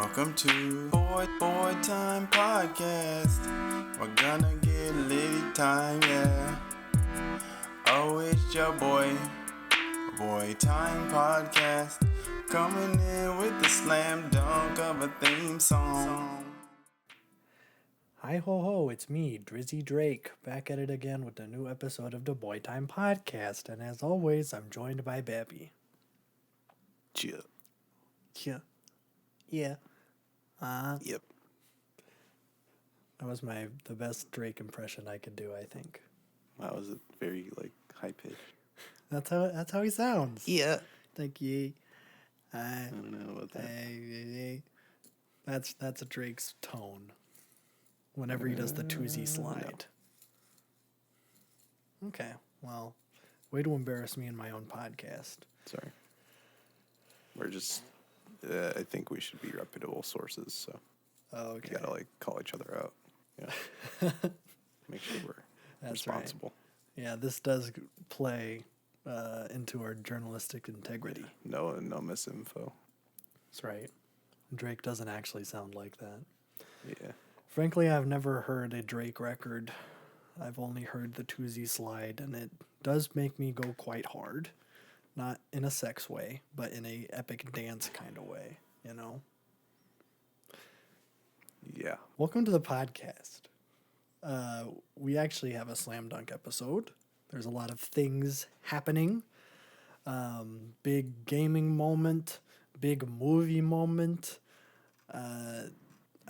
Welcome to Boy Time Podcast. We're gonna get litty time, yeah. Oh, it's your Boy Time Podcast. Coming in with the slam dunk of a theme song. Hi ho ho, it's me, Drizzy Drake, back at it again with a new episode of the Boy Time Podcast. And as always, I'm joined by Babby. Yep. Yeah. Yep. That was the best Drake impression I could do, I think. That was a very high pitch. That's how he sounds. Yeah. Like yeah. I don't know about that. That's a Drake's tone. Whenever he does the 2Z slide. No. Okay, well, way to embarrass me in my own podcast. Sorry. We're just, I think we should be reputable sources, so. Okay. You gotta call each other out. Yeah. Make sure we're responsible. Right. Yeah, this does play into our journalistic integrity. No misinfo. That's right. Drake doesn't actually sound like that. Yeah. Frankly, I've never heard a Drake record. I've only heard the 2Z slide, and it does make me go quite hard. Not in a sex way, but in a epic dance kind of way, you know? Yeah. Welcome to the podcast. We actually have a slam dunk episode. There's a lot of things happening. Big gaming moment, big movie moment.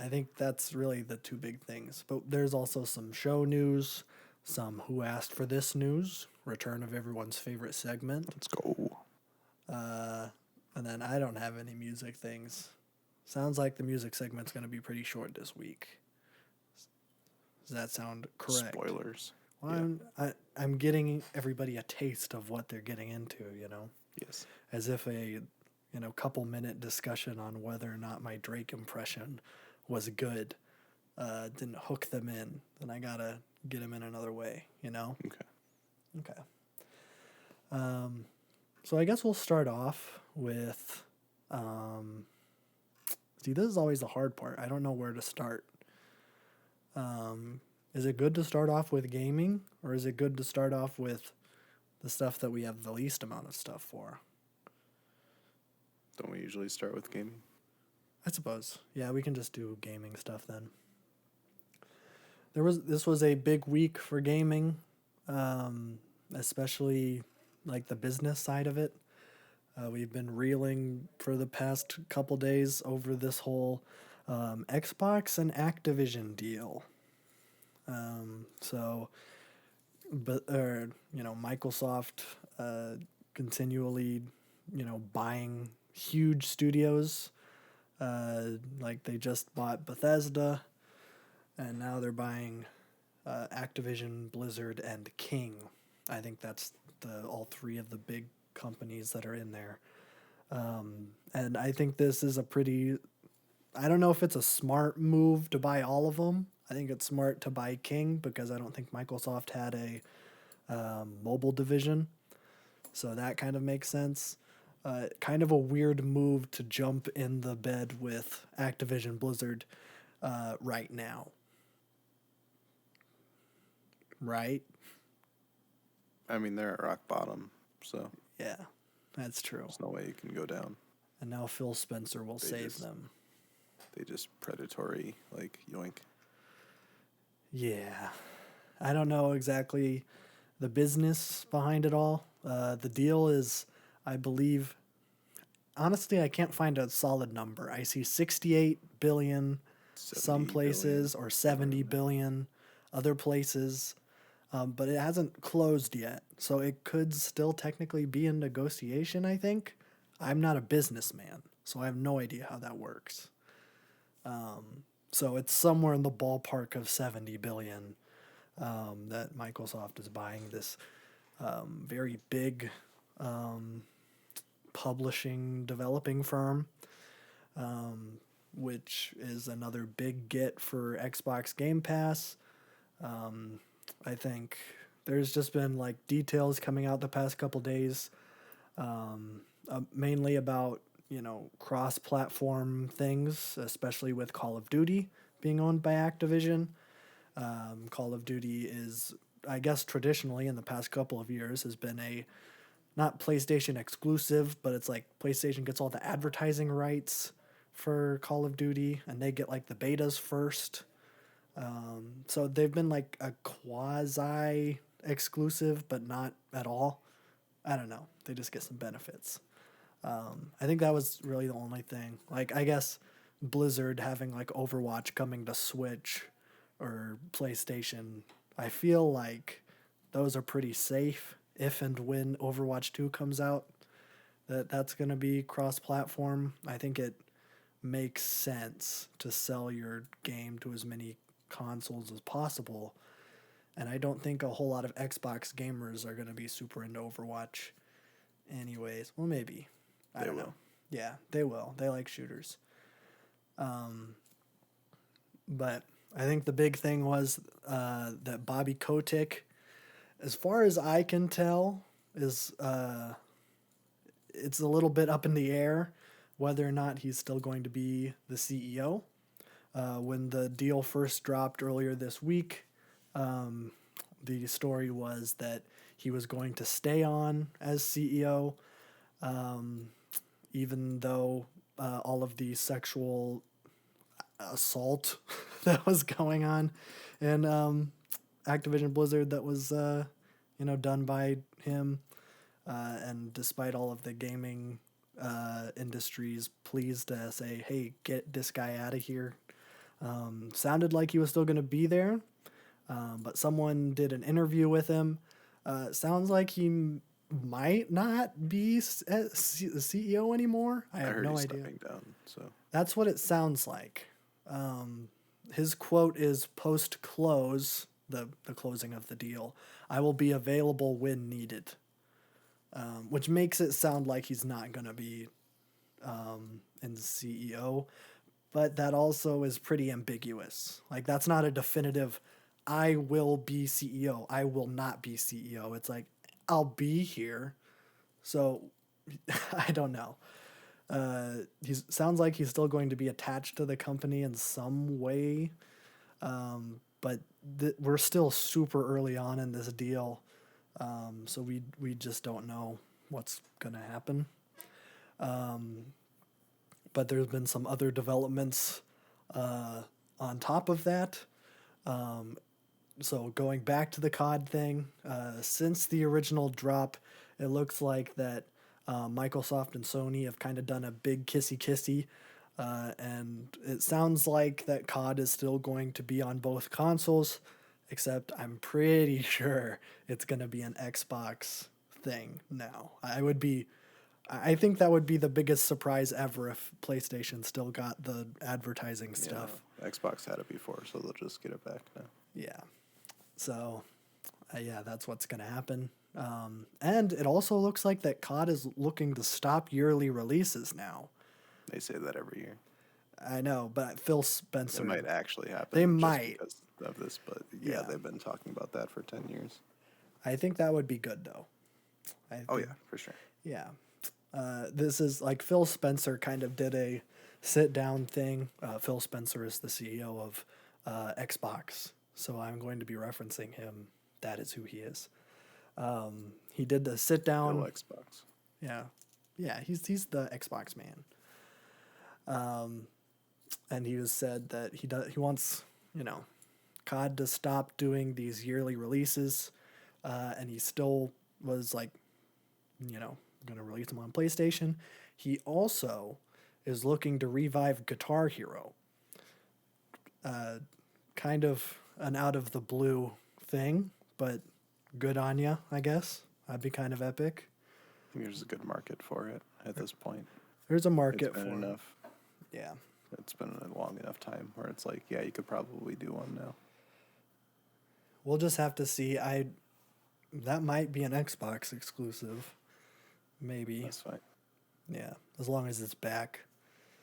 I think that's really the two big things. But there's also some show news, some Who Asked for This news, return of everyone's favorite segment. Let's go. And then I don't have any music things. Sounds like the music segment's going to be pretty short this week. Does that sound correct? Spoilers. Well, yeah. I'm getting everybody a taste of what they're getting into, you know? Yes. As if a couple-minute discussion on whether or not my Drake impression was good didn't hook them in. Then I gotta get them in another way, you know? Okay. So I guess we'll start off with... See, this is always the hard part. I don't know where to start. Is it good to start off with gaming, or is it good to start off with the stuff that we have the least amount of stuff for? Don't we usually start with gaming? I suppose. Yeah, we can just do gaming stuff then. This was a big week for gaming, especially the business side of it. We've been reeling for the past couple days over this whole Xbox and Activision deal. Microsoft continually, buying huge studios. They just bought Bethesda, and now they're buying Activision, Blizzard, and King. I think that's all three of the big companies that are in there. And I think this is I don't know if it's a smart move to buy all of them. I think it's smart to buy King because I don't think Microsoft had a mobile division. So that kind of makes sense. Kind of a weird move to jump in the bed with Activision Blizzard right now. Right? I mean, they're at rock bottom, so... Yeah, that's true. There's no way you can go down. And now Phil Spencer will save them. They just predatory, yoink. Yeah. I don't know exactly the business behind it all. The deal is, I believe... Honestly, I can't find a solid number. I see 68 billion some places or 70 billion other places. But it hasn't closed yet, so it could still technically be in negotiation, I think. I'm not a businessman, so I have no idea how that works. So it's somewhere in the ballpark of 70 billion that Microsoft is buying this very big publishing, developing firm, which is another big get for Xbox Game Pass. I think there's just been details coming out the past couple days, mainly about cross-platform things, especially with Call of Duty being owned by Activision. Call of Duty is, I guess, traditionally in the past couple of years has been a not PlayStation exclusive, but it's like PlayStation gets all the advertising rights for Call of Duty, and they get like the betas first. So they've been like a quasi exclusive, but not at all. I don't know. They just get some benefits. I think that was really the only thing. Like, I guess Blizzard having like Overwatch coming to Switch or PlayStation, I feel like those are pretty safe if and when Overwatch 2 comes out. That's going to be cross-platform. I think it makes sense to sell your game to as many consoles as possible. And I don't think a whole lot of Xbox gamers are going to be super into Overwatch anyways. Well, maybe. I don't know. Yeah, they will. They like shooters. But I think the big thing was that Bobby Kotick, as far as I can tell, is it's a little bit up in the air whether or not he's still going to be the CEO. When the deal first dropped earlier this week, the story was that he was going to stay on as CEO, even though all of the sexual assault that was going on in Activision Blizzard that was done by him, and despite all of the gaming industry's pleas to say, hey, get this guy out of here, sounded like he was still going to be there, but someone did an interview with him. Sounds like he might not be the CEO anymore. I have no idea. Stepping down, so that's what it sounds like. His quote is post-close, the closing of the deal, I will be available when needed, which makes it sound like he's not going to be in the CEO, but that also is pretty ambiguous. Like, that's not a definitive, I will be CEO, I will not be CEO. It's like, I'll be here. So, I don't know. He sounds like he's still going to be attached to the company in some way, but we're still super early on in this deal, so we just don't know what's going to happen. But there's been some other developments on top of that. So going back to the COD thing, since the original drop, it looks like that Microsoft and Sony have kind of done a big kissy-kissy, and it sounds like that COD is still going to be on both consoles, except I'm pretty sure it's going to be an Xbox thing now. I think that would be the biggest surprise ever if PlayStation still got the advertising stuff. Yeah, Xbox had it before, so they'll just get it back now. Yeah. So, yeah, that's what's going to happen. And it also looks like that COD is looking to stop yearly releases now. They say that every year. I know, but Phil Spencer... It might actually happen. They might. Because of this, but yeah, they've been talking about that for 10 years. I think that would be good, though. Yeah, for sure. Yeah. This is like Phil Spencer kind of did a sit-down thing. Phil Spencer is the CEO of Xbox, so I'm going to be referencing him. That is who he is. He did the sit-down... Phil Xbox. Yeah, he's the Xbox man. And he was said that he wants, COD to stop doing these yearly releases, and he still was like, going to release them on PlayStation. He also is looking to revive Guitar Hero. Kind of an out of the blue thing, but good on ya, I guess. That'd be kind of epic. I think there's a good market for it at this point. There's a market for enough. Yeah. It's been a long enough time where it's like, yeah, you could probably do one now. We'll just have to see. That might be an Xbox exclusive. Maybe. That's fine. Yeah, as long as it's back.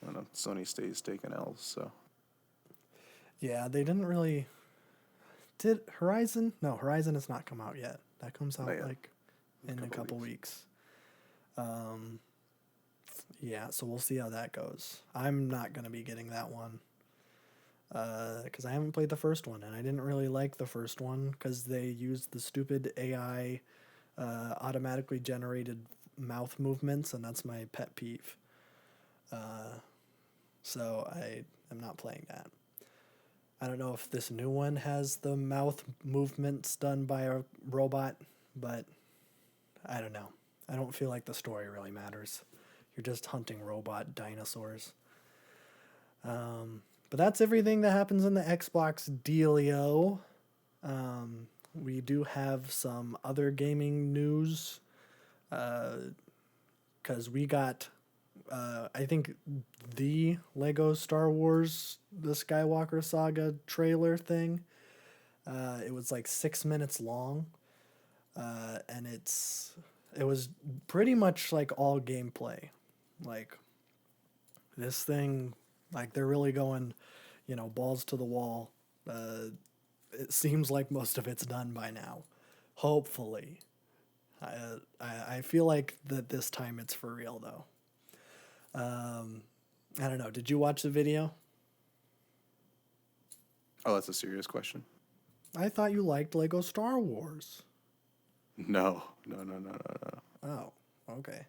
I don't know. Sony stays taking L's, so. Yeah, they didn't really... Did Horizon? No, Horizon has not come out yet. That comes out in a couple weeks. Yeah, so we'll see how that goes. I'm not going to be getting that one because I haven't played the first one, and I didn't really like the first one because they used the stupid AI automatically generated mouth movements, and that's my pet peeve. So I am not playing that. I don't know if this new one has the mouth movements done by a robot, but I don't know. I don't feel like the story really matters. You're just hunting robot dinosaurs. But that's everything that happens in the Xbox dealio. We do have some other gaming news. Because we got, I think, the Lego Star Wars, the Skywalker Saga trailer thing. It was like 6 minutes long. And it was pretty much like all gameplay. Like, this thing, like, they're really going, balls to the wall. It seems like most of it's done by now. Hopefully. I feel like that this time it's for real, though. I don't know. Did you watch the video? Oh, that's a serious question. I thought you liked Lego Star Wars. No. Oh, okay.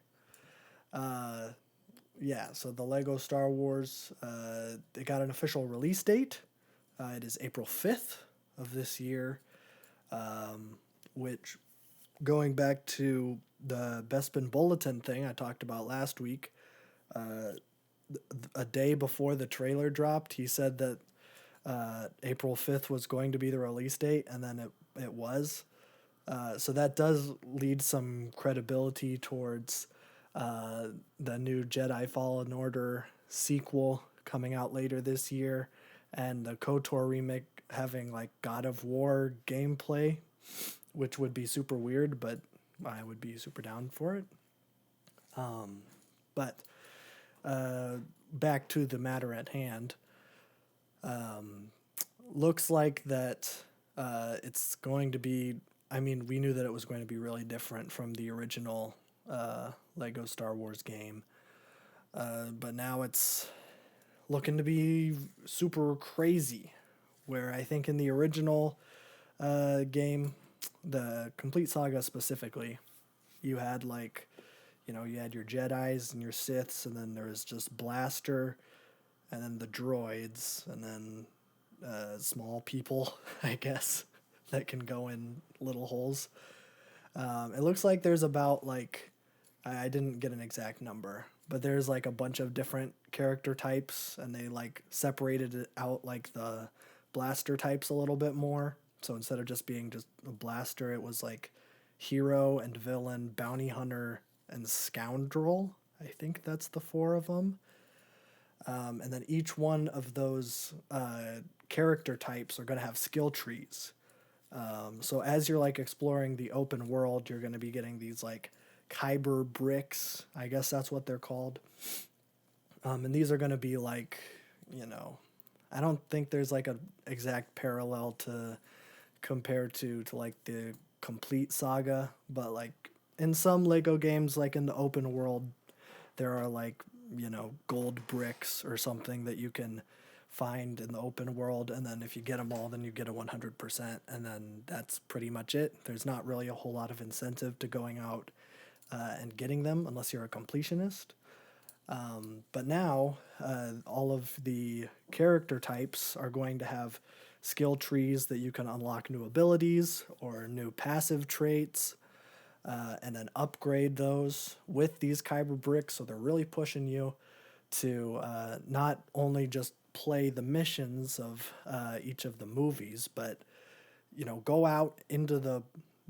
Yeah, so the Lego Star Wars, they got an official release date. It is April 5th of this year, which, going back to the Bespin Bulletin thing I talked about last week, a day before the trailer dropped, he said that April 5th was going to be the release date, and then it was. So that does lead some credibility towards the new Jedi Fallen Order sequel coming out later this year, and the KOTOR remake having like God of War gameplay, which would be super weird, but I would be super down for it. But back to the matter at hand. Looks like that it's going to be, I mean, we knew that it was going to be really different from the original Lego Star Wars game. But now it's looking to be super crazy, where I think in the original game, the Complete Saga specifically, you had like, you had your Jedis and your Siths, and then there was just Blaster, and then the droids, and then small people, I guess, that can go in little holes. It looks like there's about like, I didn't get an exact number, but there's like a bunch of different character types, and they like separated it out like the blaster types a little bit more. So instead of just being just a blaster, it was like hero and villain, bounty hunter, and scoundrel. I think that's the 4 of them. And then each one of those character types are going to have skill trees. So as you're like exploring the open world, you're going to be getting these like Kyber bricks. I guess that's what they're called. And these are going to be like, I don't think there's like an exact parallel to compare to like the Complete Saga, but like in some Lego games, like in the open world, there are like, gold bricks or something that you can find in the open world, and then if you get them all, then you get a 100%, and then that's pretty much it. There's not really a whole lot of incentive to going out and getting them unless you're a completionist. But now, all of the character types are going to have skill trees that you can unlock new abilities or new passive traits, and then upgrade those with these Kyber bricks. So they're really pushing you to not only just play the missions of each of the movies, but go out into the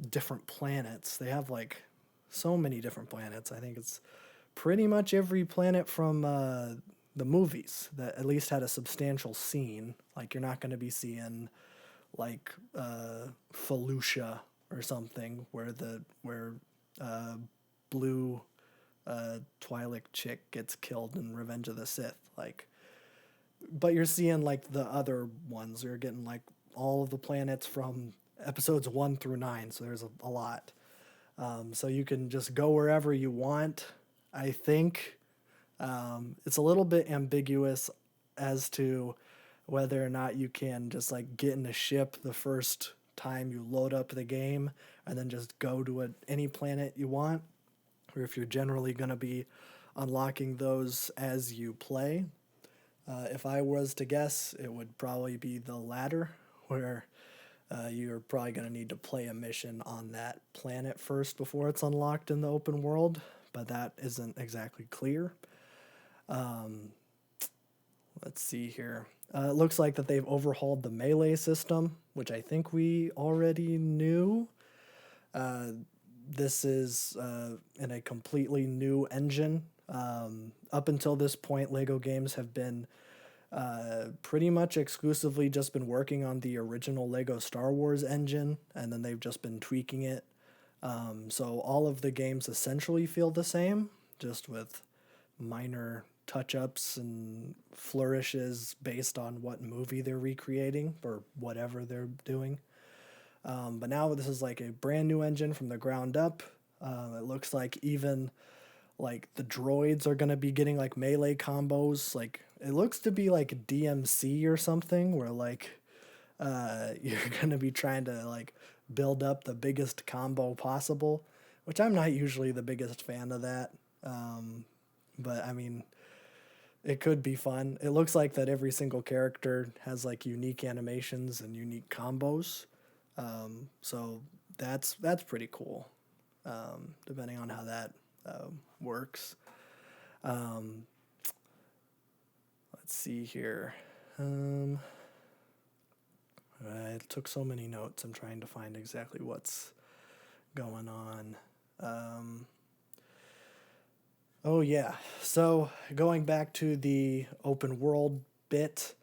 different planets. They have like so many different planets. I think it's pretty much every planet from the movies that at least had a substantial scene. Like you're not going to be seeing like Felucia or something where blue Twi'lek chick gets killed in Revenge of the Sith. Like, but you're seeing like the other ones. You're getting like all of the planets from episodes 1 through 9. So there's a lot. So you can just go wherever you want, I think. It's a little bit ambiguous as to whether or not you can just like get in a ship the first time you load up the game and then just go to any planet you want, or if you're generally going to be unlocking those as you play. If I was to guess, it would probably be the latter, where you're probably going to need to play a mission on that planet first before it's unlocked in the open world, but that isn't exactly clear. Let's see here. It looks like that they've overhauled the melee system, which I think we already knew. This is in a completely new engine. Up until this point, LEGO games have been pretty much exclusively just been working on the original LEGO Star Wars engine, and then they've just been tweaking it. So all of the games essentially feel the same, just with minor touch-ups and flourishes based on what movie they're recreating or whatever they're doing. But now this is like a brand new engine from the ground up. It looks like even like the droids are going to be getting like melee combos. Like it looks to be like DMC or something, where like you're going to be trying to like build up the biggest combo possible, which I'm not usually the biggest fan of that. But I mean, it could be fun. It looks like that every single character has like unique animations and unique combos. So that's pretty cool, depending on how that works. Let's see here. I took so many notes. I'm trying to find exactly what's going on. Oh yeah. So going back to the open world bit,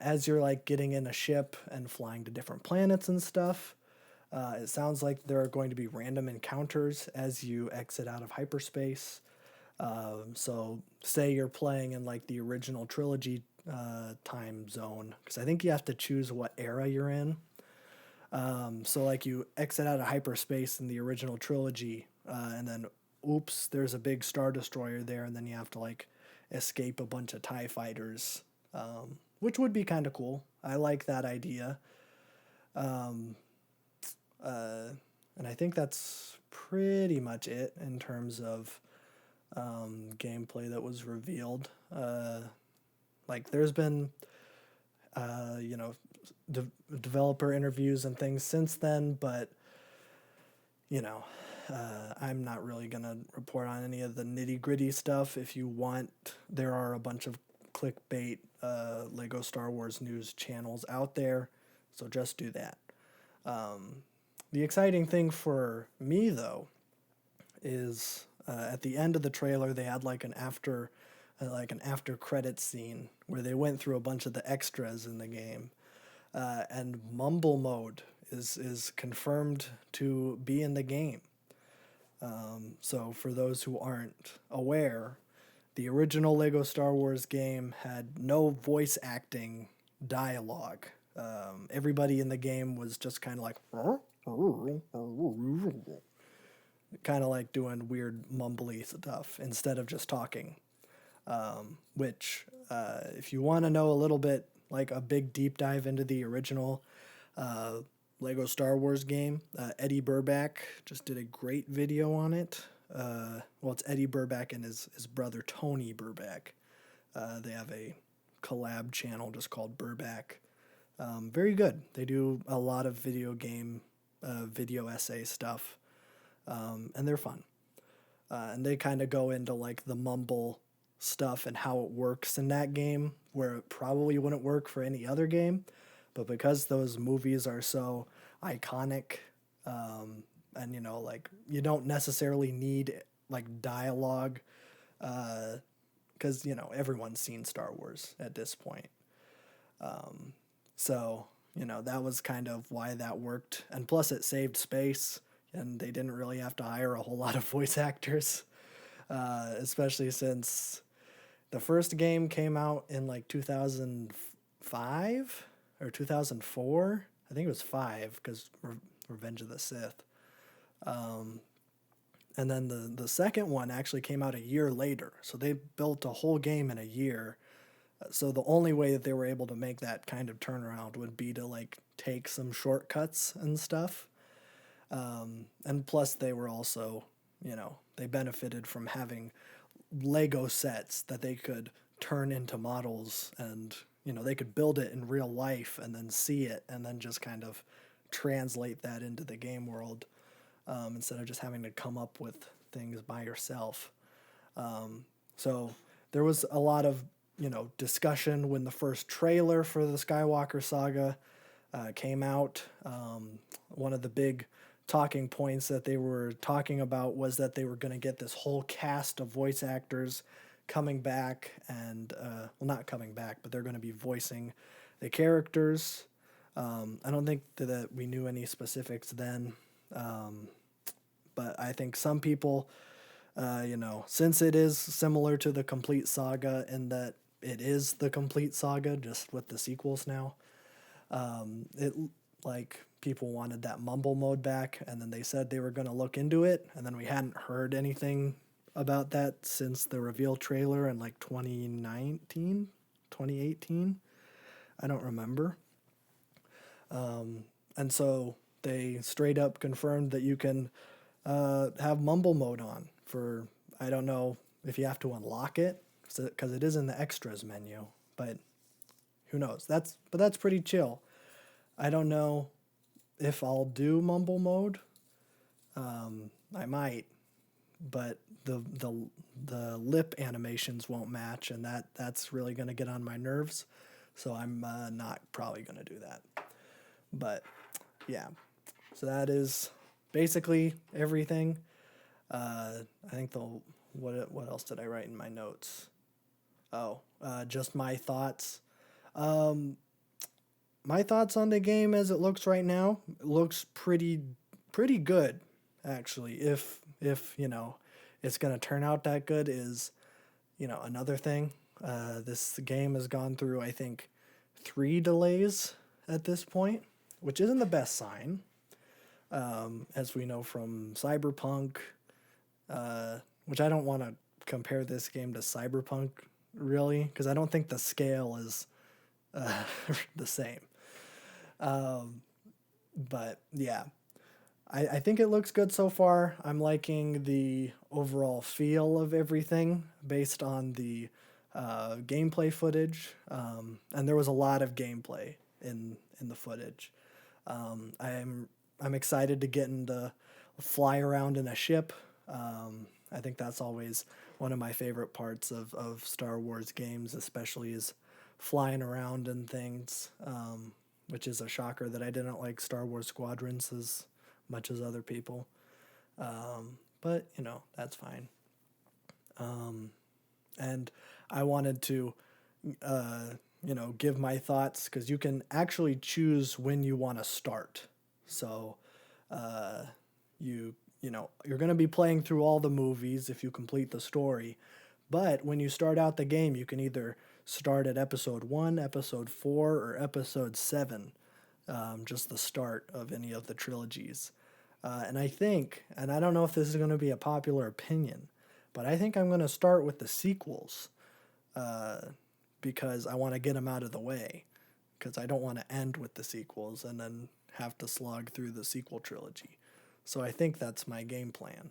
as you're like getting in a ship and flying to different planets and stuff, it sounds like there are going to be random encounters as you exit out of hyperspace. So say you're playing in like the original trilogy time zone, because I think you have to choose what era you're in. So like you exit out of hyperspace in the original trilogy, and then oops, there's a big Star Destroyer there, and then you have to like escape a bunch of TIE fighters, which would be kind of cool. I like that idea. And I think that's pretty much it in terms of gameplay that was revealed. Like there's been, developer interviews and things since then, but I'm not really going to report on any of the nitty gritty stuff. If you want, there are a bunch of clickbait Lego Star Wars news channels out there, so just do that. The exciting thing for me, though, is at the end of the trailer they had like an after credit scene where they went through a bunch of the extras in the game, and mumble mode is confirmed to be in the game. So for those who aren't aware, the original Lego Star Wars game had no voice acting dialogue. Everybody in the game was just kind of like kind of like doing weird mumbly stuff instead of just talking. Which, if you want to know a little bit, like a big deep dive into the original Lego Star Wars game, Eddie Burback just did a great video on it. Well, it's Eddie Burback and his brother Tony Burback. They have a collab channel just called Burback. Very good. They do a lot of video game, video essay stuff, and they're fun. And they kind of go into like the mumble stuff and how it works in that game, where it probably wouldn't work for any other game. But because those movies are so iconic, and like you don't necessarily need like dialogue, because everyone's seen Star Wars at this point. So that was kind of why that worked, and plus it saved space, and they didn't really have to hire a whole lot of voice actors, especially since the first game came out in like 2005 or 2004. I think it was 5 because Revenge of the Sith. And then the second one actually came out a year later. So they built a whole game in a year. So the only way that they were able to make that kind of turnaround would be to like take some shortcuts and stuff. And plus they were also, they benefited from having Lego sets that they could turn into models, and they could build it in real life and then see it and then just kind of translate that into the game world, instead of just having to come up with things by yourself. So there was a lot of discussion when the first trailer for the Skywalker saga came out. One of the big talking points that they were talking about was that they were going to get this whole cast of voice actors coming back, and well, not coming back, but they're going to be voicing the characters. I don't think that we knew any specifics then, but I think some people, since it is similar to the complete saga in that it is the complete saga just with the sequels now, it like people wanted that mumble mode back, and then they said they were going to look into it, and then we hadn't heard anything about that since the reveal trailer in like 2019, 2018. I don't remember. And so they straight up confirmed that you can have mumble mode on for, I don't know if you have to unlock it, because it is in the extras menu, but who knows? That's pretty chill. I don't know if I'll do mumble mode. I might, but the lip animations won't match, and that's really going to get on my nerves. So I'm not probably going to do that. But yeah, so that is basically everything. I think what else did I write in my notes? Oh, just my thoughts. My thoughts on the game as it looks right now, it looks pretty good, actually. If it's going to turn out that good is, another thing. This game has gone through, I think, 3 delays at this point, which isn't the best sign, as we know from Cyberpunk, which I don't want to compare this game to Cyberpunk, really, because I don't think the scale is the same. But yeah, I think it looks good so far. I'm liking the overall feel of everything based on the gameplay footage, and there was a lot of gameplay in the footage. I'm excited to get into fly around in a ship. I think that's always one of my favorite parts of Star Wars games, especially is flying around and things, which is a shocker that I didn't like Star Wars Squadrons as much as other people. But, that's fine. And I wanted to, give my thoughts, because you can actually choose when you want to start. So you're going to be playing through all the movies if you complete the story. But when you start out the game, you can either start at episode 1, episode 4, or episode 7, just the start of any of the trilogies. And I think, and I don't know if this is going to be a popular opinion, but I think I'm going to start with the sequels, because I want to get them out of the way, because I don't want to end with the sequels and then have to slog through the sequel trilogy. So I think that's my game plan.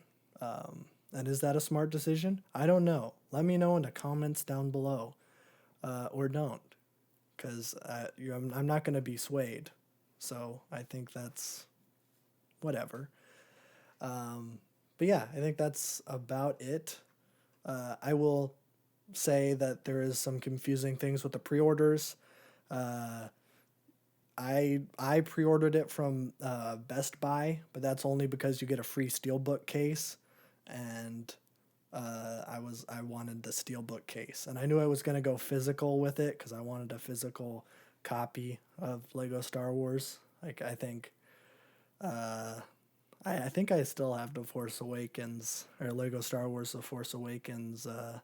And is that a smart decision? I don't know. Let me know in the comments down below, or don't, because I'm not going to be swayed. So I think that's whatever. But yeah, I think that's about it. I will say that there is some confusing things with the pre-orders. I pre-ordered it from Best Buy, but that's only because you get a free Steelbook case, and I wanted the Steelbook case, and I knew I was gonna go physical with it because I wanted a physical copy of Lego Star Wars. Like I think I still have The Force Awakens, or Lego Star Wars The Force Awakens. I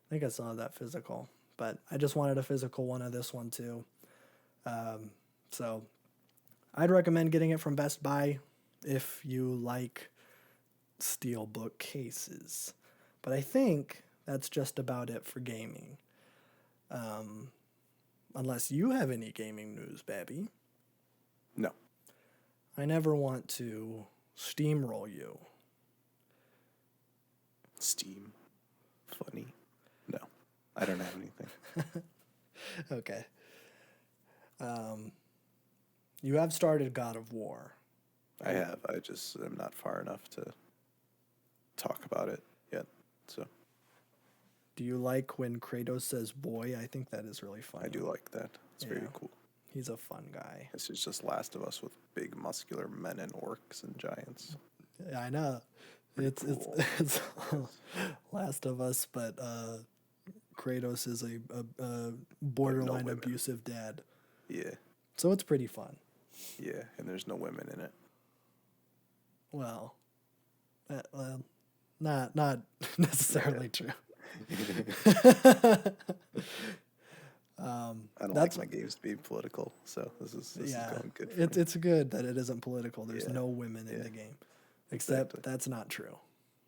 think I still have that physical, but I just wanted a physical one of this one too. So I'd recommend getting it from Best Buy if you like steelbook cases. But I think that's just about it for gaming. Unless you have any gaming news, Babby. No. I never want to steamroll you. Steam. Funny. No. I don't have anything. Okay. You have started God of War. I have. I just am not far enough to talk about it yet. So Do you like when Kratos says boy? I think that is really funny. I do like that. It's very Yeah. cool. He's a fun guy. This is just Last of Us with big muscular men and orcs and giants. Yeah, I know. Pretty cool. It's Last of Us, but Kratos is a borderline women. abusive dad. Yeah. So it's pretty fun. Yeah. And there's no women in it. Well, not necessarily true. I don't That's- like my games to be political, so this is Yeah, going good. For me. it's good that it isn't political. There's Yeah. no women in Yeah. the game, except Exactly. that's not true.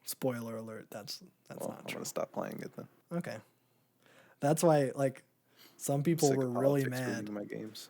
Spoiler alert. That's Well, not I'm true. gonna stop playing it then. Okay, that's why like some people Sick were of really politics mad. ruining my games.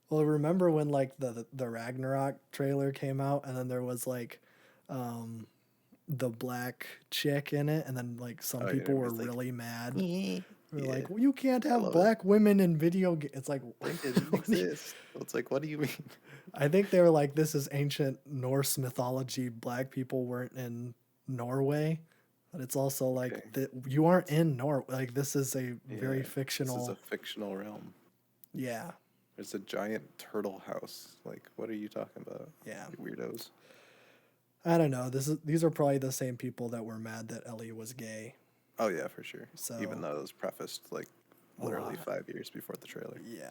Well, remember when like the Ragnarok trailer came out, and then there was like the black chick in it, and then like some Oh, yeah, people it were was like, really mad. Yeah. They're like, well, you can't have love it. black women in video games. It's like, It didn't what do you- exist. Well, it's like, what do you mean? I think they were like, this is ancient Norse mythology. Black people weren't in Norway. But it's also like, Okay. that you aren't in Norway. Like, this is a very Yeah, fictional. This is a fictional realm. Yeah. There's a giant turtle house. Like, what are you talking about? Yeah. You weirdos. I don't know. These are probably the same people that were mad that Ellie was gay. Oh yeah, for sure. So- Even though it was prefaced like A literally lot. 5 years before the trailer. Yeah.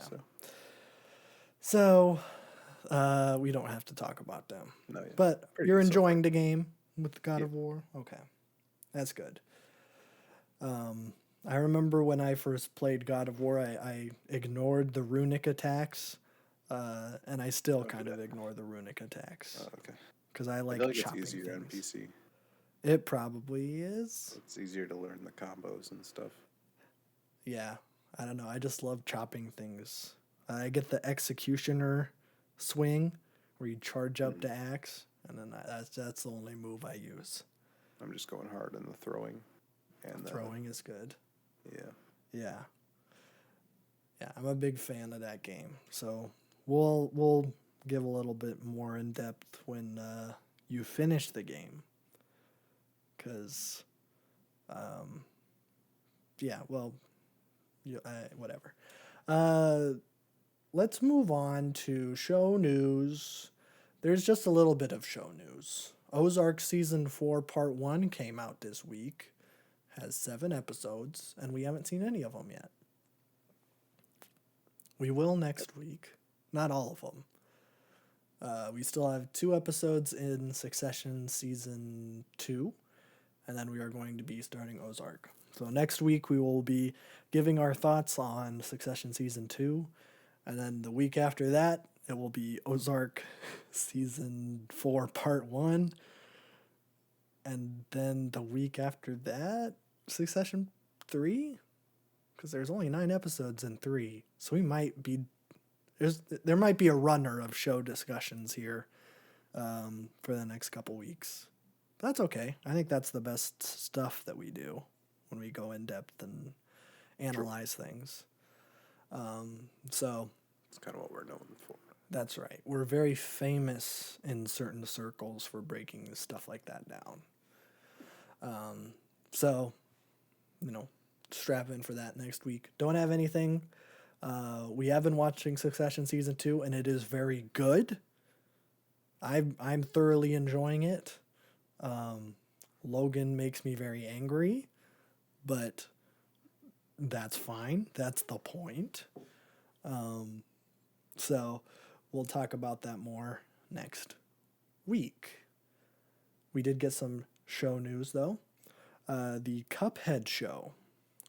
So So, we don't have to talk about them. no, yeah. But Pretty you're good so enjoying the game with God Yeah. of War? Okay. That's good. I remember when I first played God of War, I ignored the runic attacks, and I still kind of ignore the runic attacks Oh, okay. because I I like feel like it's chopping easier on things. PC. It probably is. It's easier to learn the combos and stuff. Yeah, I don't know. I just love chopping things. I get the executioner swing where you charge up to axe, and then that's the only move I use. I'm just going hard in the throwing and the Throwing is good. Yeah. Yeah. Yeah, I'm a big fan of that game. So we'll give a little bit more in depth when you finish the game. Cause, yeah, well, whatever. Let's move on to show news. There's just a little bit of show news. Ozark Season 4 Part 1 came out this week. Has 7 episodes, and we haven't seen any of them yet. We will next week. Not all of them. We still have 2 episodes in Succession Season 2, and then we are going to be starting Ozark. So next week we will be giving our thoughts on Succession Season 2, and then the week after that it will be Ozark Season 4 Part 1, and then the week after that, Succession 3? Because there's only 9 episodes in 3, so we might be... there might be a runner of show discussions here for the next couple weeks. But that's okay. I think that's the best stuff that we do when we go in depth and analyze things. So It's kind of what we're known for. that's right. We're very famous in certain circles for breaking stuff like that down. So, strap in for that next week. Don't have anything. We have been watching Succession Season 2, and it is very good. I'm thoroughly enjoying it. Logan makes me very angry, but that's fine. That's the point. So we'll talk about that more next week. We did get some show news, though. The Cuphead show,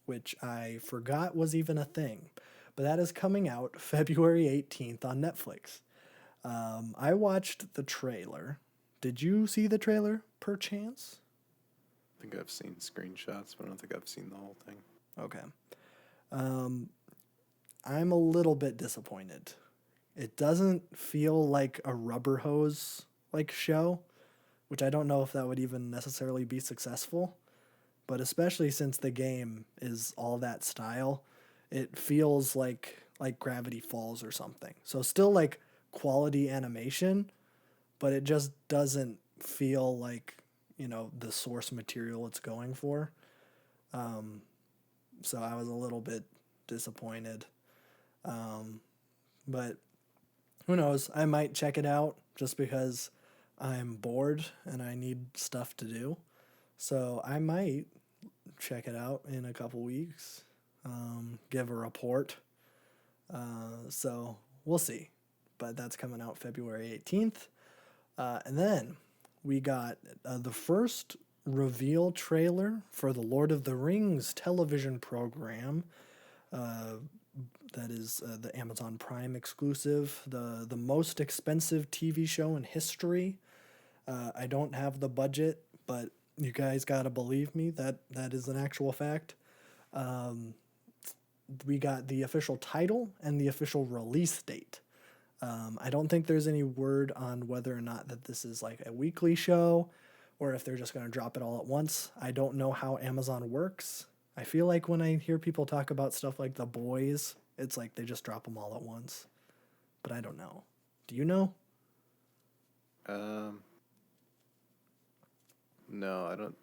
which I forgot was even a thing, but that is coming out February 18th on Netflix. I watched the trailer Did you see the trailer, perchance? I think I've seen screenshots, but I don't think I've seen the whole thing. Okay. I'm a little bit disappointed. It doesn't feel like a rubber hose like show, which I don't know if that would even necessarily be successful. But especially since the game is all that style, it feels like Gravity Falls or something. So still like quality animation, but it just doesn't feel like, the source material it's going for. So I was a little bit disappointed. But who knows? I might check it out just because I'm bored and I need stuff to do. So I might check it out in a couple weeks, give a report. So we'll see. But that's coming out February 18th. And then we got the first reveal trailer for the Lord of the Rings television program. That is the Amazon Prime exclusive, the most expensive TV show in history. I don't have the budget, but you guys gotta believe me, that is an actual fact. We got the official title and the official release date. I don't think there's any word on whether or not that this is like a weekly show or if they're just going to drop it all at once. I don't know how Amazon works. I feel like when I hear people talk about stuff like The Boys, it's like they just drop them all at once. But I don't know. Do you know? No, I don't.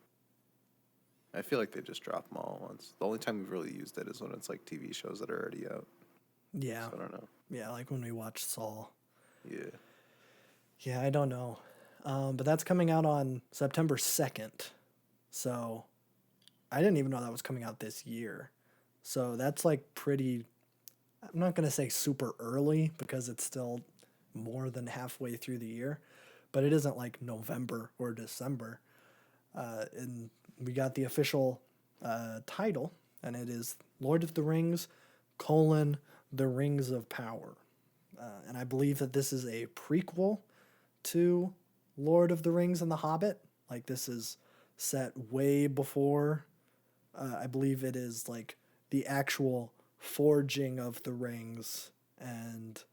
I feel like they just drop them all at once. The only time we've really used it is when it's like TV shows that are already out. Yeah. So I don't know. Yeah, like when we watched Saul. Yeah. Yeah, I don't know. But that's coming out on September 2nd. So I didn't even know that was coming out this year. So that's like pretty, I'm not going to say super early because it's still more than halfway through the year, but it isn't like November or December. And we got the official title, and it is Lord of the Rings, The Rings of Power. And I believe that this is a prequel to Lord of the Rings and the Hobbit. Like, this is set way before. I believe it is like the actual forging of the rings and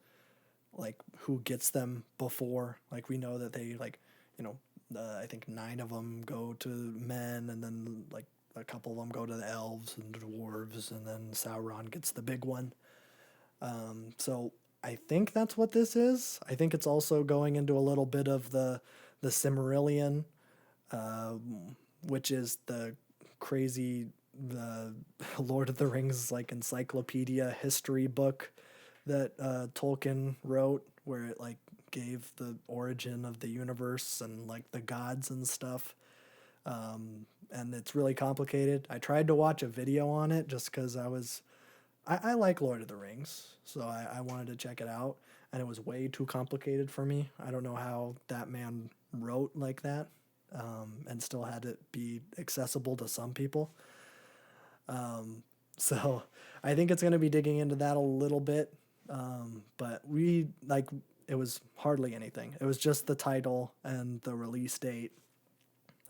like who gets them before. Like, we know that they I think 9 of them go to men, and then like a couple of them go to the elves and dwarves, and then Sauron gets the big one. So I think that's what this is. I think it's also going into a little bit of the Silmarillion, which is the crazy Lord of the Rings like encyclopedia history book that Tolkien wrote, where it like gave the origin of the universe and like the gods and stuff. And it's really complicated. I tried to watch a video on it just because I like Lord of the Rings, so I wanted to check it out, and it was way too complicated for me. I don't know how that man wrote like that, and still had it be accessible to some people. So I think it's going to be digging into that a little bit, but it was hardly anything. It was just the title and the release date.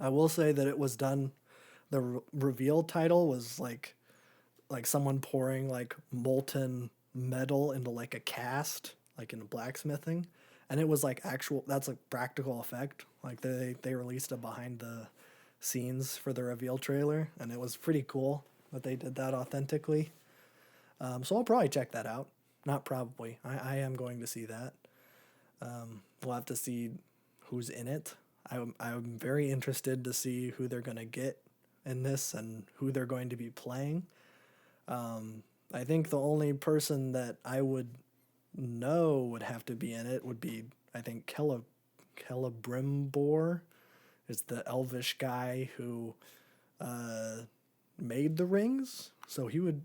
I will say that it was done, the reveal title was like someone pouring like molten metal into like a cast, like in blacksmithing, and it was like that's like practical effect. Like they released a behind the scenes for the reveal trailer, and it was pretty cool that they did that authentically. So I'll probably check that out. Not probably. I am going to see that. We'll have to see who's in it. I'm very interested to see who they're going to get in this and who they're going to be playing. I think the only person that I would know would have to be in it would be, I think, Celebrimbor is the elvish guy who made the rings. So he would,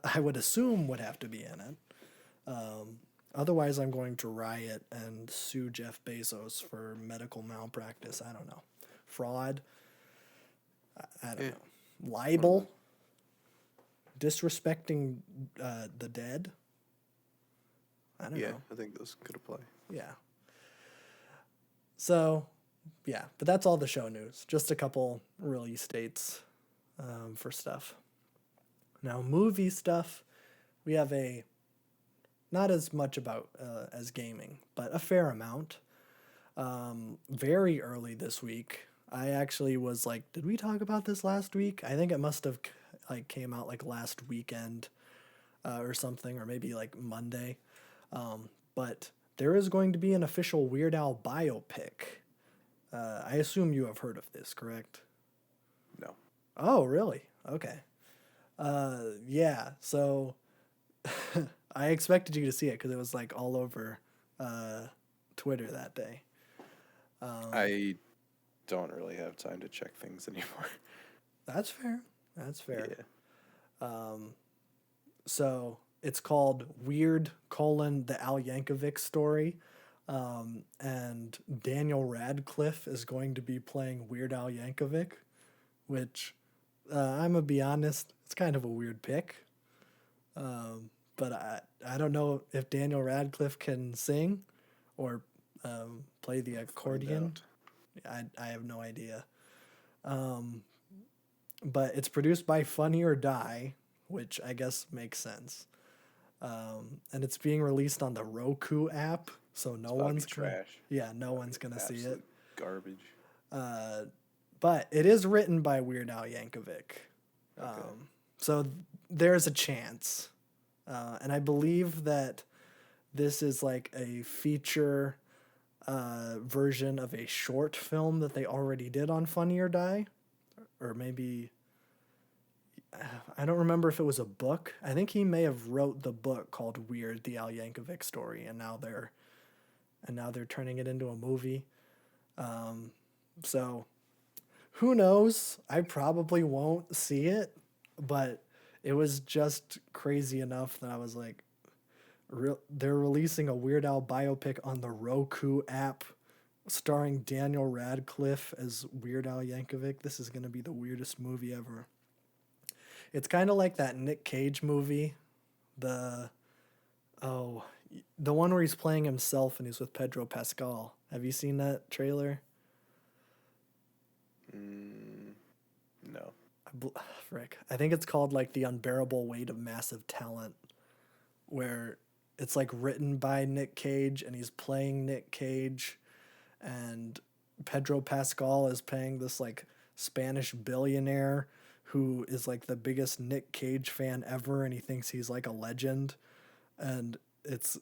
I would assume, would have to be in it. Otherwise, I'm going to riot and sue Jeff Bezos for medical malpractice. I don't know. Fraud. I don't know. Libel. Disrespecting the dead. I don't know. I think those could apply. Yeah. So Yeah, but that's all the show news. Just a couple release dates for stuff. Now, movie stuff, we have not as much about as gaming, but a fair amount. Very early this week, I actually was like, did we talk about this last week? I think it must have like came out like last weekend or something, or maybe like Monday. But there is going to be an official Weird Al biopic. I assume you have heard of this, correct? No. Oh, really? Okay. Yeah, so I expected you to see it because it was like all over Twitter that day. I don't really have time to check things anymore. That's fair. That's fair. Yeah. So it's called Weird: The Al Yankovic Story. And Daniel Radcliffe is going to be playing Weird Al Yankovic, which I'm gonna be honest, it's kind of a weird pick. But I don't know if Daniel Radcliffe can sing or play the accordion. I have no idea. But it's produced by Funny or Die, which I guess makes sense. And it's being released on the Roku app, so no one's trash. No one's gonna see it. Garbage. But it is written by Weird Al Yankovic, so there's a chance. And I believe that this is like a feature version of a short film that they already did on Funny or Die, or maybe I don't remember if it was a book. I think he may have wrote the book called Weird: The Al Yankovic Story, and now they're turning it into a movie. So who knows? I probably won't see it, but it was just crazy enough that I was like, they're releasing a Weird Al biopic on the Roku app starring Daniel Radcliffe as Weird Al Yankovic. This is going to be the weirdest movie ever. It's kind of like that Nick Cage movie, the one where he's playing himself and he's with Pedro Pascal. Have you seen that trailer? No. Frick. I think it's called like The Unbearable Weight of Massive Talent, where it's like written by Nick Cage and he's playing Nick Cage, and Pedro Pascal is playing this like Spanish billionaire who is like the biggest Nick Cage fan ever, and he thinks he's like a legend, and it's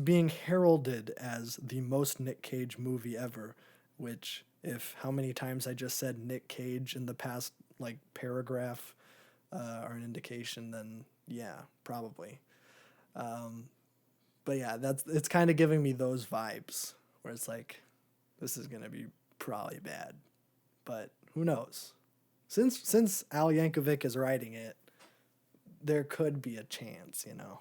being heralded as the most Nick Cage movie ever, which, if how many times I just said Nick Cage in the past like paragraph are an indication, then yeah, probably. But yeah, it's kind of giving me those vibes where it's like, this is gonna be probably bad, but who knows? Since Al Yankovic is writing it, there could be a chance, you know.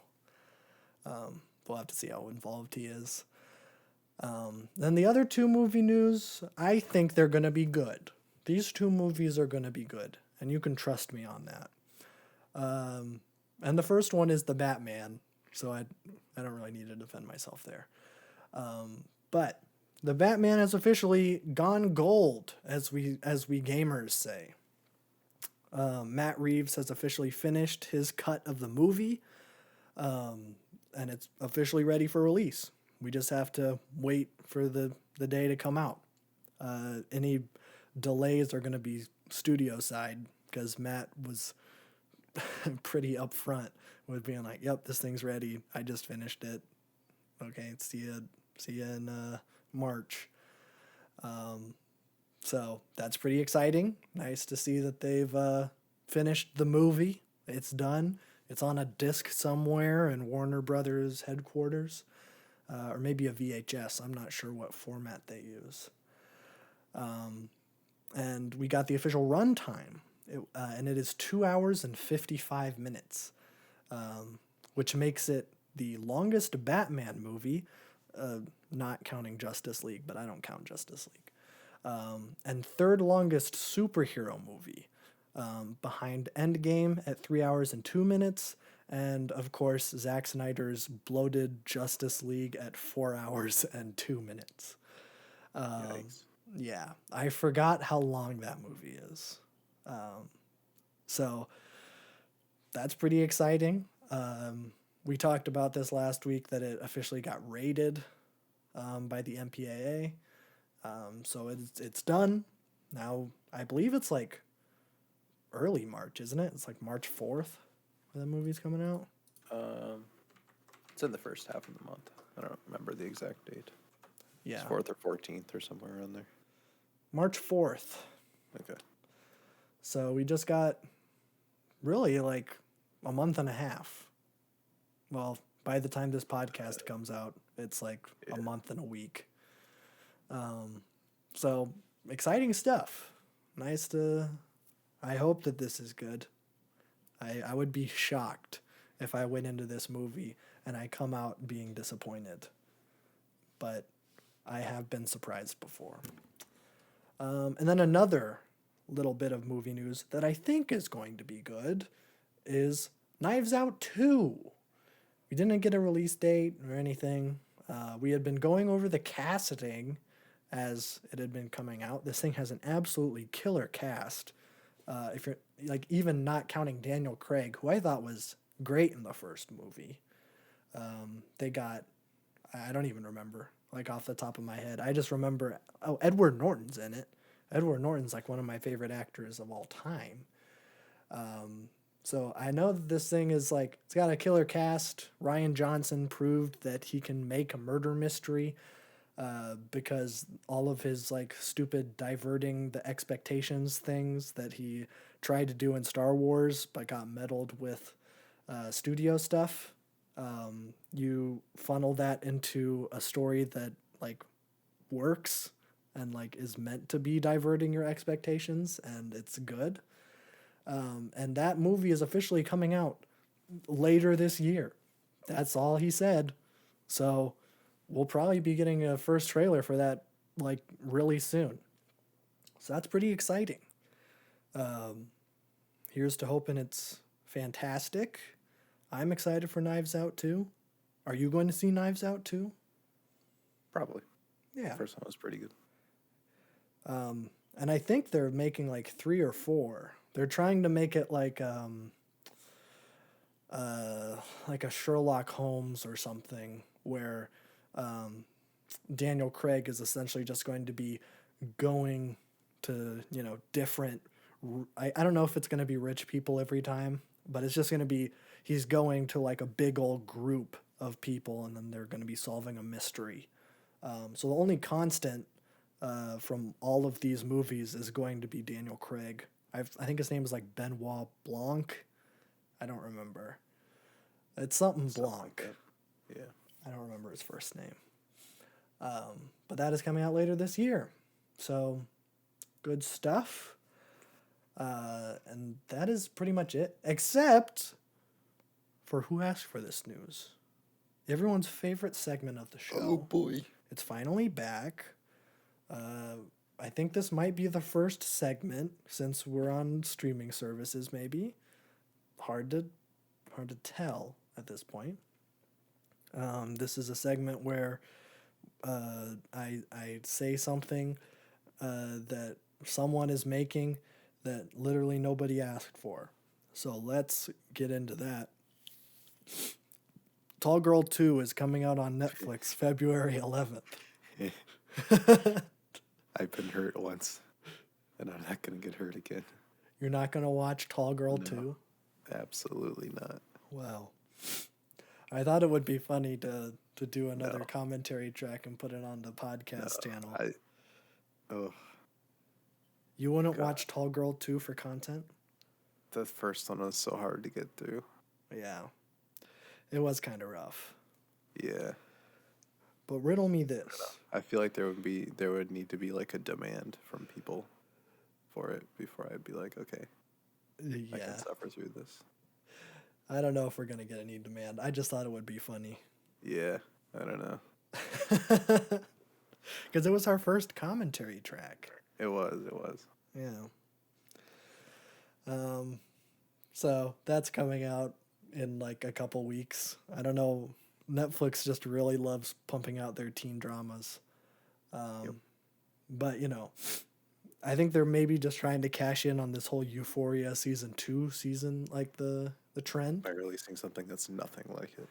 We'll have to see how involved he is. Then the other two movie news, I think they're gonna be good. These two movies are gonna be good, and you can trust me on that. And the first one is The Batman, so I don't really need to defend myself there. But The Batman has officially gone gold, as we gamers say. Matt Reeves has officially finished his cut of the movie, and it's officially ready for release. We just have to wait for the day to come out. Any delays are going to be studio side, because Matt was pretty upfront with being like, yep, this thing's ready. I just finished it. Okay, see ya in March. So that's pretty exciting. Nice to see that they've finished the movie. It's done. It's on a disc somewhere in Warner Brothers headquarters, or maybe a VHS. I'm not sure what format they use. And we got the official runtime, and it is 2 hours and 55 minutes, which makes it the longest Batman movie, not counting Justice League, but I don't count Justice League. And third longest superhero movie, behind Endgame at 3 hours and 2 minutes, and of course Zack Snyder's bloated Justice League at 4 hours and 2 minutes. Yikes. Yeah, I forgot how long that movie is. So that's pretty exciting. We talked about this last week that it officially got rated by the MPAA. So it's done. Now, I believe it's like early March, isn't it? It's like March 4th when the movie's coming out. It's in the first half of the month. I don't remember the exact date. Yeah. It's 4th or 14th or somewhere around there. March 4th. Okay. So we just got really like a month and a half. Well, by the time this podcast comes out, it's like a month and a week. So exciting stuff. Nice to. I hope that this is good. I would be shocked if I went into this movie and I come out being disappointed. But I have been surprised before. And then another little bit of movie news that I think is going to be good is Knives Out 2. We didn't get a release date or anything. We had been going over the casting as it had been coming out. This thing has an absolutely killer cast. If you're like even not counting Daniel Craig, who I thought was great in the first movie. They got, I don't even remember, like off the top of my head. I just remember, Edward Norton's in it. Edward Norton's like one of my favorite actors of all time. So I know that this thing is like, it's got a killer cast. Rian Johnson proved that he can make a murder mystery because all of his like stupid diverting the expectations things that he tried to do in Star Wars but got meddled with studio stuff. You funnel that into a story that like works and like is meant to be diverting your expectations, and it's good. And that movie is officially coming out later this year. That's all he said. So we'll probably be getting a first trailer for that like really soon. So that's pretty exciting. Here's to hoping it's fantastic. I'm excited for Knives Out too. Are you going to see Knives Out too? Probably. Yeah. The first one was pretty good. And I think they're making like 3 or 4. They're trying to make it like a Sherlock Holmes or something where Daniel Craig is essentially just going to be going to, different. I don't know if it's going to be rich people every time, but it's just going to be he's going to like a big old group of people and then they're going to be solving a mystery. So the only constant from all of these movies is going to be Daniel Craig. I think his name is like Benoit Blanc. I don't remember. It's something Blanc. Like yeah. I don't remember his first name. But that is coming out later this year. So good stuff. And that is pretty much it. Except for Who Asked for This News. Everyone's favorite segment of the show. Oh boy. It's finally back. I think this might be the first segment since we're on streaming services, maybe. Hard to tell at this point. This is a segment where I say something that someone is making that literally nobody asked for. So let's get into that. Tall Girl 2 is coming out on Netflix February 11th. I've been hurt once, and I'm not going to get hurt again. You're not going to watch Tall Girl 2? Absolutely not. Wow. I thought it would be funny to do another commentary track and put it on the podcast channel. You wouldn't watch Tall Girl 2 for content? The first one was so hard to get through. Yeah. It was kind of rough. Yeah. But riddle me this. I feel like there would need to be like a demand from people for it before I'd be like, okay, I can suffer through this. I don't know if we're going to get any demand. I just thought it would be funny. Yeah, I don't know. Because it was our first commentary track. It was. Yeah. So that's coming out in like a couple weeks. I don't know. Netflix just really loves pumping out their teen dramas. Yep. But, I think they're maybe just trying to cash in on this whole Euphoria season 2 season, like the trend. By releasing something that's nothing like it.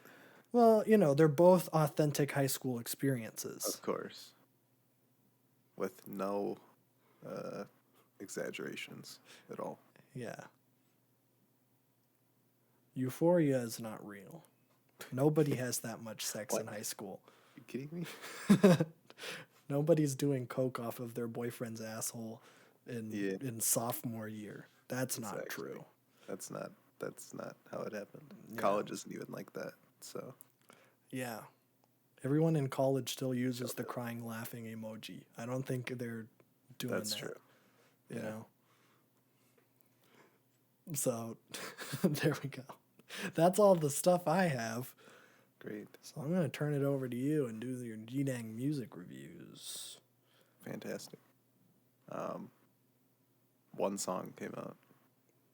Well, they're both authentic high school experiences. Of course. With no exaggerations at all. Yeah. Euphoria is not real. Nobody has that much sex in high school. You kidding me? Nobody's doing coke off of their boyfriend's asshole in sophomore year. That's not true. That's not how it happened. Yeah. College isn't even like that. So yeah. Everyone in college still uses the crying laughing emoji. I don't think they're doing That's that. True. You know. So there we go. That's all the stuff I have. Great. So I'm going to turn it over to you and do your G-Dang music reviews. Fantastic. One song came out.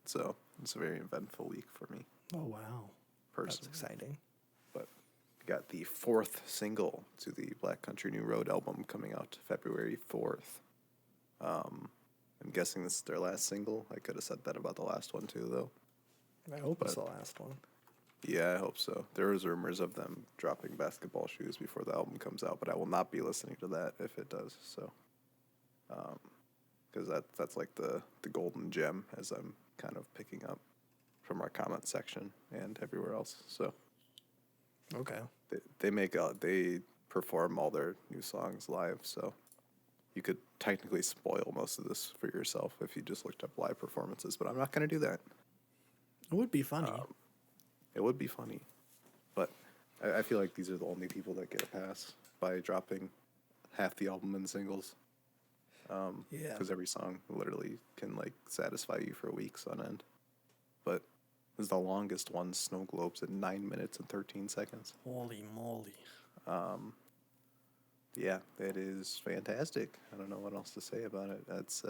So it's a very eventful week for me. Oh, wow. Personally. That's exciting. But we got the 4th single to the Black Country New Road album coming out February 4th. I'm guessing this is their last single. I could have said that about the last one too, though. I hope it's the last one. Yeah, I hope so. There was rumors of them dropping Basketball Shoes before the album comes out, but I will not be listening to that if it does. So, because that's like the golden gem, as I'm kind of picking up from our comment section and everywhere else. So, okay, they perform all their new songs live, so you could technically spoil most of this for yourself if you just looked up live performances. But I'm not going to do that. It would be funny. It would be funny, but I feel like these are the only people that get a pass by dropping half the album in singles. Yeah. Because every song literally can like satisfy you for weeks on end. But this is the longest one, Snow Globes, at 9 minutes and 13 seconds. Holy moly! Yeah, it is fantastic. I don't know what else to say about it. That's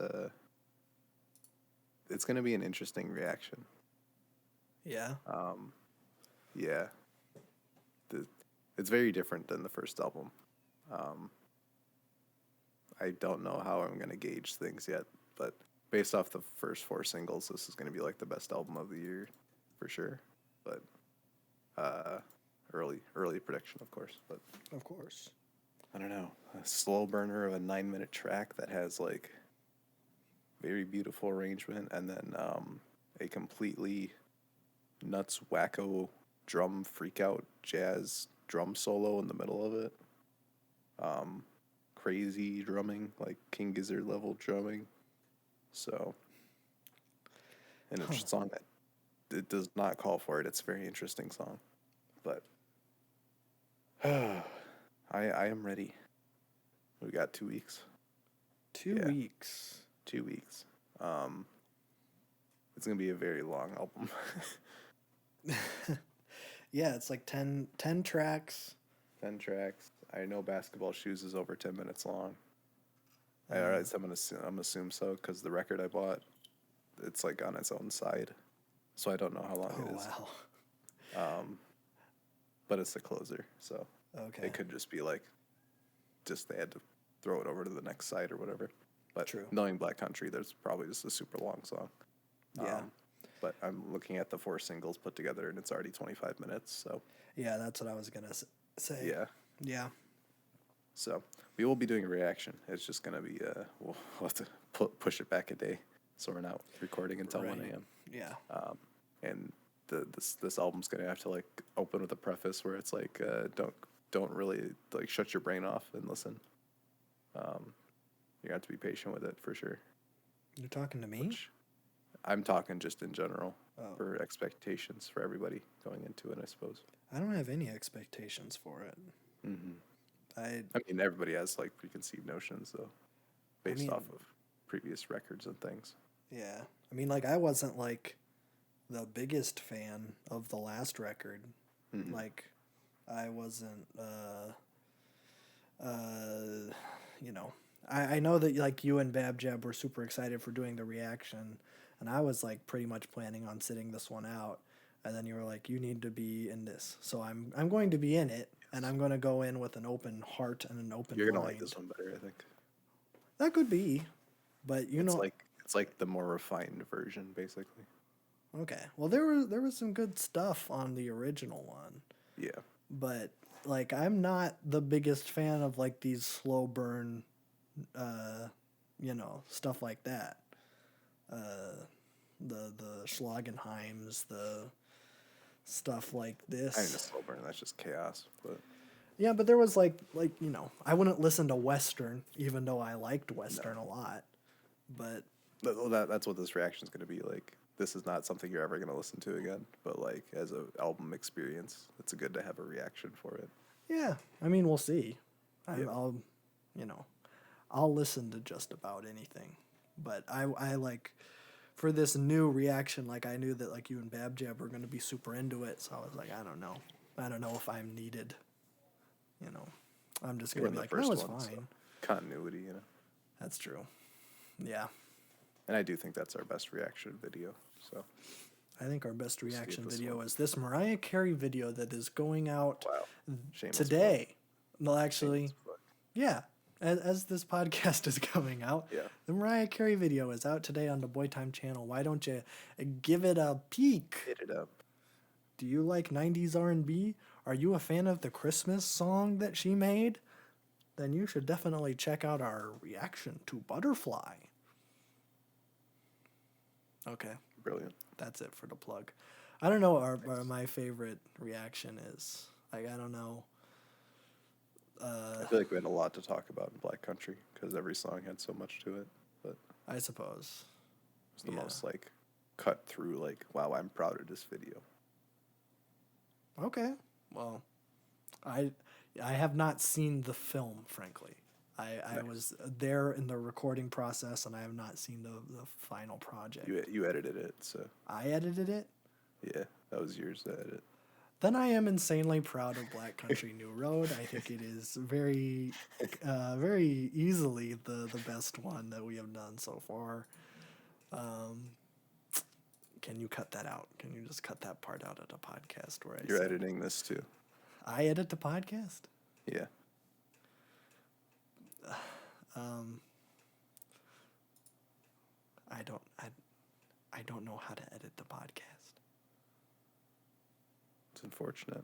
it's going to be an interesting reaction. Yeah. Yeah. It's very different than the first album. I don't know how I'm going to gauge things yet, but based off the first 4 singles, this is going to be like the best album of the year for sure. But early prediction, of course. But of course, I don't know. A slow burner of a 9-minute track that has like very beautiful arrangement, and then a completely nuts wacko drum freakout jazz drum solo in the middle of it. Crazy drumming, like King Gizzard level drumming. So, and it's a song that it does not call for it. It's a very interesting song, but I am ready. We got 2 weeks. 2 weeks. 2 weeks. It's gonna be a very long album. Yeah, it's like 10 tracks. 10 tracks. I know Basketball Shoes is over 10 minutes long. I'm gonna assume so, because the record I bought, it's like on its own side, so I don't know how long it is. Wow. But it's the closer, so okay. It could just be like, they had to throw it over to the next side or whatever. But True. Knowing Black Country, there's probably just a super long song. Yeah. But I'm looking at the 4 singles put together, and it's already 25 minutes. So yeah, that's what I was gonna say. Yeah. Yeah. So we will be doing a reaction. It's just gonna be we'll have to push it back a day, so we're not recording until 1 a.m. Yeah. And this album's gonna have to like open with a preface where it's like don't really like shut your brain off and listen. You have to be patient with it for sure. You're talking to me? I'm talking just in general for Oh. expectations for everybody going into it, I suppose. I don't have any expectations for it. Mm-hmm. I mean, everybody has like preconceived notions, though, based off of previous records and things. Yeah. I mean, like, I wasn't like the biggest fan of the last record. Mm-hmm. Like, I wasn't, I know that like you and Bab Jab were super excited for doing the reaction, and I was like pretty much planning on sitting this one out, and then you were like, you need to be in this, so I'm going to be in it, and I'm going to go in with an open heart and an open mind. You're gonna like this one better, I think. That could be, but you know, It's like the more refined version, basically. okay. Well, there was some good stuff on the original one, Yeah. but like I'm not the biggest fan of like these slow burn, stuff like that. The Schlagenheims, the stuff like I mean, a this. slow burn, that's just chaos. But Yeah, but there was like I wouldn't listen to Western even though I liked no. Western a lot. But That's what this reaction is going to be like. This is not something you're ever going to listen to again, but like as a album experience, it's good to have a reaction for it. yeah, I mean we'll see. Yeah. I'll you know I'll listen to just about anything. But I like for this new reaction, like I knew that like you and Babjab were gonna be super into it, so I was like, I don't know. I don't know if I'm needed. You know. I'm just You gonna were be in the like, first that was one, so fine. continuity, you know. That's true. Yeah. And I do think that's our best reaction video. So I think our best see if reaction this video one- is this Mariah Carey video that is going out wow, shameless today. No, plug. actually, Shameless plug. yeah. As this podcast is coming out, Yeah. the Mariah Carey video is out today on the Boytime channel. Why don't you give it a peek? Hit it up. Do you like 90s R&B? Are you a fan of the Christmas song that she made? Then you should definitely check out our reaction to Butterfly. Okay, Brilliant. that's it for the plug. I don't know what my favorite reaction is. Like, I don't know. I feel like we had a lot to talk about in Black Country because every song had so much to it. But I suppose. it's the Yeah. most like cut through. Like, wow, I'm proud of this video. Okay. Well, I have not seen the film, frankly. I Nice. was there in the recording process, and I have not seen the final project. You edited it, so I edited it. yeah, that was yours to edit. Then I am insanely proud of Black Country New Road. I think it is very, very easily the best one that we have done so far. Can you cut that out? Can you just cut that part out of the podcast where You're say, editing this too. I edit the podcast? Yeah. I don't know how to edit the podcast. It's unfortunate.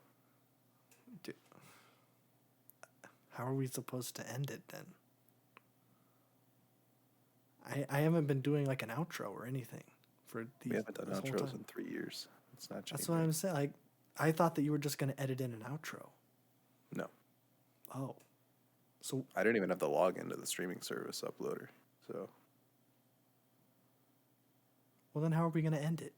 How are we supposed to end it then? I haven't been doing like an outro or anything for these. We haven't done this whole outros time. in 3 years. It's not changing. That's what I'm saying. Like, I thought that you were just going to edit in an outro. No. Oh. So, I don't even have the login to the streaming service uploader. So well, then how are we going to end it?